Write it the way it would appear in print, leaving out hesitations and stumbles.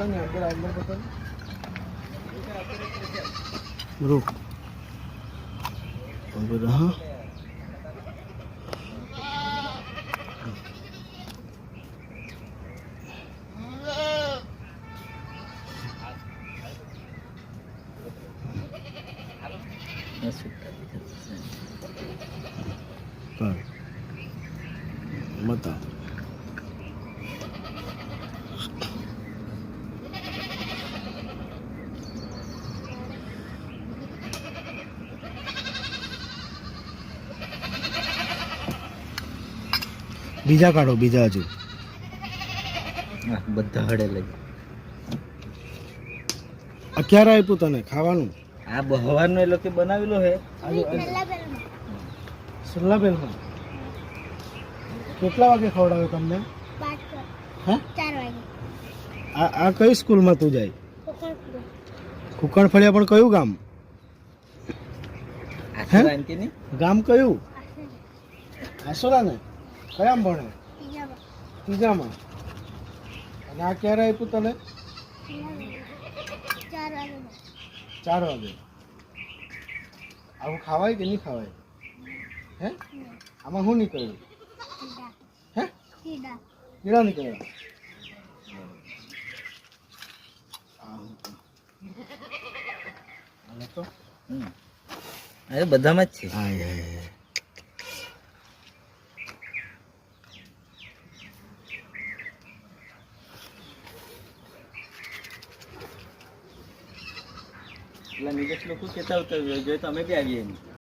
बता नहीं अंदर बता रुक अंदर हाँ बता बीजा काढो बीजा हजू બધા હડે લઈ ક્યારે આપ્યું તને ખાવાનું આ બહવારનો એ લોકો બનાવેલો હે સલ્લાબેલમાં કેટલા વાગે ખવડાવ્યો તમને હા 4 વાગે આ કઈ સ્કૂલમાં તું જાય કુકણફળિયા પણ કયું ગામ આંટીની ગામ કયું આસોરા ને કયામ ભણે ત્રીજામાં અને આ ક્યારે આપ્યું તને 4 વાગે આવું ખાવાય કે નહીં ખાવાય હે આમાં શું નીકળ્યું હે કીડા નીકળ્યા તો અરે બધામાં જ છે હાય એટલે નિલેશ લોકો કહેતા હોય તો અમે બી આવીએ એમ